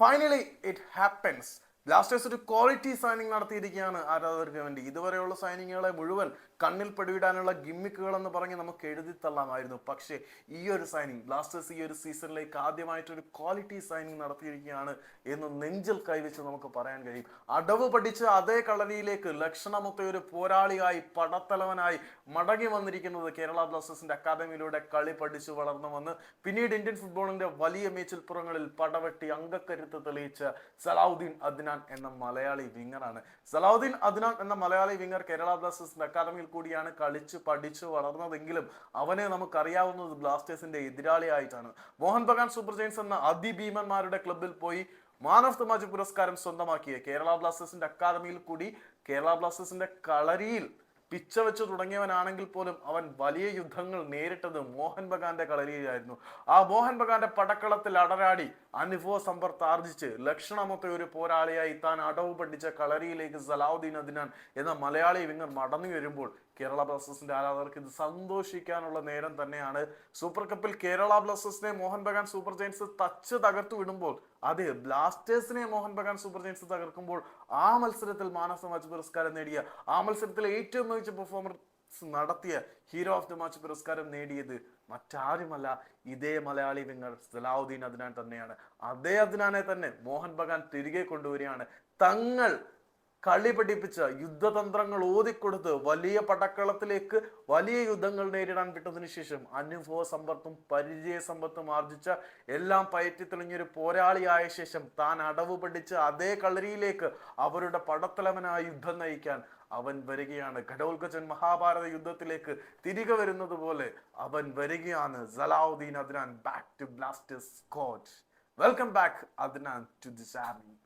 Finally it happens. Blasters ഒരു quality signing നടത്തിയിരിക്കുകയാണ് ആരാധകർക്ക് വേണ്ടി. ഇതുവരെയുള്ള സൈനിങ്ങുകളെ മുഴുവൻ കണ്ണിൽ പെടുവിടാനുള്ള ഗിമ്മിക്കുകൾ എന്ന് പറഞ്ഞ് നമുക്ക് എഴുതിത്തള്ളാമായിരുന്നു. പക്ഷേ ഈ ഒരു സൈനിങ്, ബ്ലാസ്റ്റേഴ്സ് ഈ ഒരു സീസണിലേക്ക് ആദ്യമായിട്ടൊരു ക്വാളിറ്റി സൈനിങ് നടത്തിയിരിക്കുകയാണ് എന്ന് നെഞ്ചിൽ കൈവച്ച് നമുക്ക് പറയാൻ കഴിയും. അടവ് പഠിച്ച് അതേ കളരിയിലേക്ക് ലക്ഷണമൊത്ത ഒരു പോരാളിയായി, പടത്തലവനായി മടങ്ങി വന്നിരിക്കുന്നത് കേരള ബ്ലാസ്റ്റേഴ്സിന്റെ അക്കാദമിയിലൂടെ കളി പഠിച്ചു വളർന്നു വന്ന് പിന്നീട് ഇന്ത്യൻ ഫുട്ബോളിന്റെ വലിയ മേച്ചിൽപ്പുറങ്ങളിൽ പടവെട്ടി അംഗക്കരുത്ത് തെളിയിച്ച സലാഹുദ്ദീൻ അദ്നാൻ എന്ന മലയാളി വിങ്ങറാണ്. സലാഹുദ്ദീൻ അദ്നാൻ എന്ന മലയാളി വിങ്ങർ കേരള ബ്ലാസ്റ്റേഴ്സിന്റെ അക്കാദമിയിൽ കൂടിയാണ് കളിച്ച് പഠിച്ചു വളർന്നതെങ്കിലും അവനെ നമുക്കറിയാവുന്നത് ബ്ലാസ്റ്റേഴ്സിന്റെ എതിരാളിയായിട്ടാണ്. മോഹൻ ബഗാൻ സൂപ്പർ ജയൻസ് എന്ന അതിഭീമന്മാരുടെ ക്ലബിൽ പോയി മാൻ ഓഫ് ദ മാച്ച് പുരസ്കാരം സ്വന്തമാക്കിയ കേരള ബ്ലാസ്റ്റേഴ്സിന്റെ അക്കാദമിയിൽ കൂടി കേരള ബ്ലാസ്റ്റേഴ്സിന്റെ കളരിയിൽ പിച്ച വെച്ച് തുടങ്ങിയവനാണെങ്കിൽ പോലും അവൻ വലിയ യുദ്ധങ്ങൾ നേരിട്ടത് മോഹൻ ബഗാന്റെ കളരിയിലായിരുന്നു. ആ മോഹൻ ബഗാന്റെ പടക്കളത്തിൽ അടരാടി അനുഭവ സമ്പർത്ത് ആർജിച്ച് ലക്ഷണമൊത്ത ഒരു പോരാളിയായി താൻ അടവ് പഠിച്ച കളരിയിലേക്ക് സലാഹുദ്ദീൻ അദ്നാൻ എന്ന മലയാളി വിങ്ങർ മടങ്ങി വരുമ്പോൾ കേരള ബ്ലാസ്റ്റേഴ്സിന്റെ ആരാധകർക്ക് ഇത് സന്തോഷിക്കാനുള്ള നേരം തന്നെയാണ്. സൂപ്പർ കപ്പിൽ കേരള ബ്ലാസ്റ്റേഴ്സിനെ മോഹൻ ബഗാൻ സൂപ്പർ ജയൻസ് തച്ച് തകർത്തു വിടുമ്പോൾ, അതെ, ബ്ലാസ്റ്റേഴ്സിനെ മോഹൻ ബഗാൻ സൂപ്പർ ജയൻസ് തകർക്കുമ്പോൾ ആ മത്സരത്തിൽ മാൻ ഓഫ് ദ മാച്ച് പുരസ്കാരം നേടിയ, ആ മത്സരത്തിലെ ഏറ്റവും മികച്ച പെർഫോമൻസ് നടത്തിയ ഹീറോ ഓഫ് ദ മാച്ച് പുരസ്കാരം നേടിയത് മറ്റാരുമല്ല, ഇതേ മലയാളി വിങ്ങർ സലാഹുദ്ദീൻ അദ്നാൻ തന്നെയാണ്. അതേ അദ്നാനെ തന്നെ മോഹൻ ബഗാൻ തിരികെ കൊണ്ടുവരികയാണ്. തങ്ങൾ കളി പഠിപ്പിച്ച യുദ്ധതന്ത്രങ്ങൾ ഓതിക്കൊടുത്ത് വലിയ പടക്കളത്തിലേക്ക് വലിയ യുദ്ധങ്ങൾ നേരിടാൻ വിട്ടതിനു ശേഷം അനുഭവ സമ്പത്തും പരിചയ സമ്പത്തും ആർജിച്ച, എല്ലാം പയറ്റി തെളിഞ്ഞൊരു പോരാളിയായ ശേഷം താൻ അടവ് പഠിച്ച് അതേ കളരിയിലേക്ക് അവരുടെ പടത്തലവനായി യുദ്ധം നയിക്കാൻ അവൻ വരികയാണ്. ഘടോൽക്കച്ചൻ മഹാഭാരത യുദ്ധത്തിലേക്ക് തിരികെ വരുന്നത് പോലെ അവൻ വരികയാണ്. Salahuddin Adnan back to Blasters squad. Welcome back Adnan to this army.